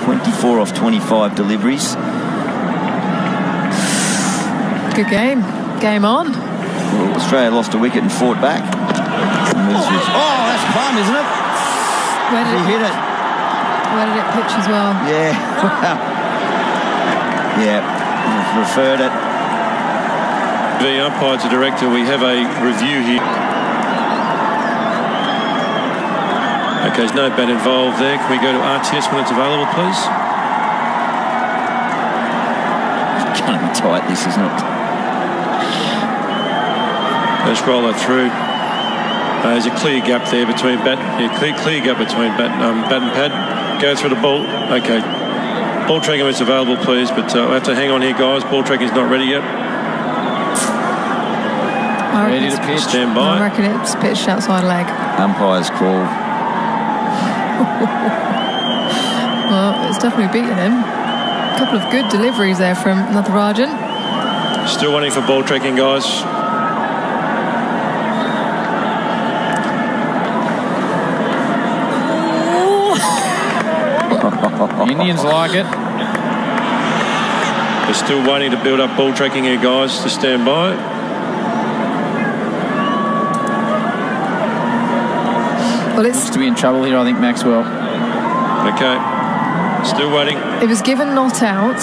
24 off 25 deliveries. Good game. Game on. Well, Australia lost a wicket and fought back. Oh, that's plum, isn't it? Where did he hit it? Where did it pitch as well? Yeah. Yeah. Referred it. The umpire to director, we have a review here. Okay, there's no bat involved there. Can we go to RTS when it's available, please? It's going to be tight, this, isn't it? Let's roll that through. There's a clear gap there between bat. Yeah, clear gap between bat and pad. Go through the ball. Okay. Ball tracking when it's available, please. But we'll have to hang on here, guys. Ball tracking is not ready yet. Ready to pitch. Stand by. I reckon it's pitched outside leg. Umpire's call. Well, it's definitely beaten him. A couple of good deliveries there from T.Natrajan. Still waiting for ball tracking, guys. Indians like it. We're still waiting to build up ball tracking here, guys, to stand by. Well, it's Looks to be in trouble here, I think, Maxwell. Okay. Still waiting. It was given not out.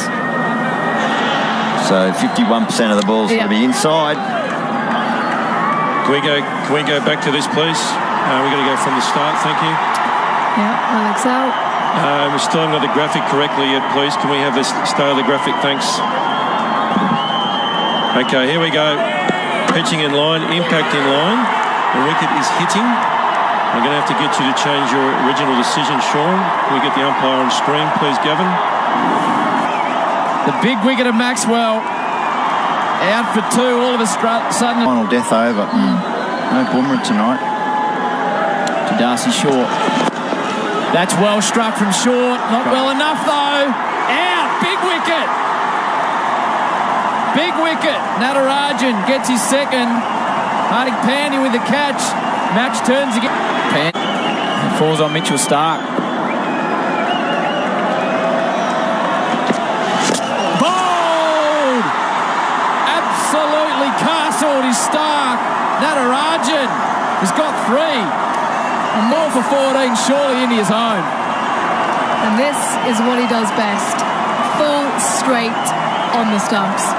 So 51% of the ball's going to be inside. Can we go back to this, please? We've got to go from the start, thank you. Yeah, Alex out. We still haven't got the graphic correctly yet, please. Can we have the start of the graphic? Thanks. Okay, here we go. Pitching in line, impact in line. The wicket is hitting. I'm going to have to get you to change your original decision, Sean. Can we get the umpire on screen, please, Gavin? The big wicket of Maxwell. Out for two, all of a sudden. Final death over. No Boomer tonight. To Darcy Short. That's well struck from Short. Not well enough, though. Out. Big wicket. Big wicket. Natrajan gets his second. Hardik Pandya with the catch. Match turns again. It falls on Mitchell Stark. Bowled! Absolutely castled is Stark. Natrajan has got three. And more for 14, surely India's home. And this is what he does best. Full straight on the stumps.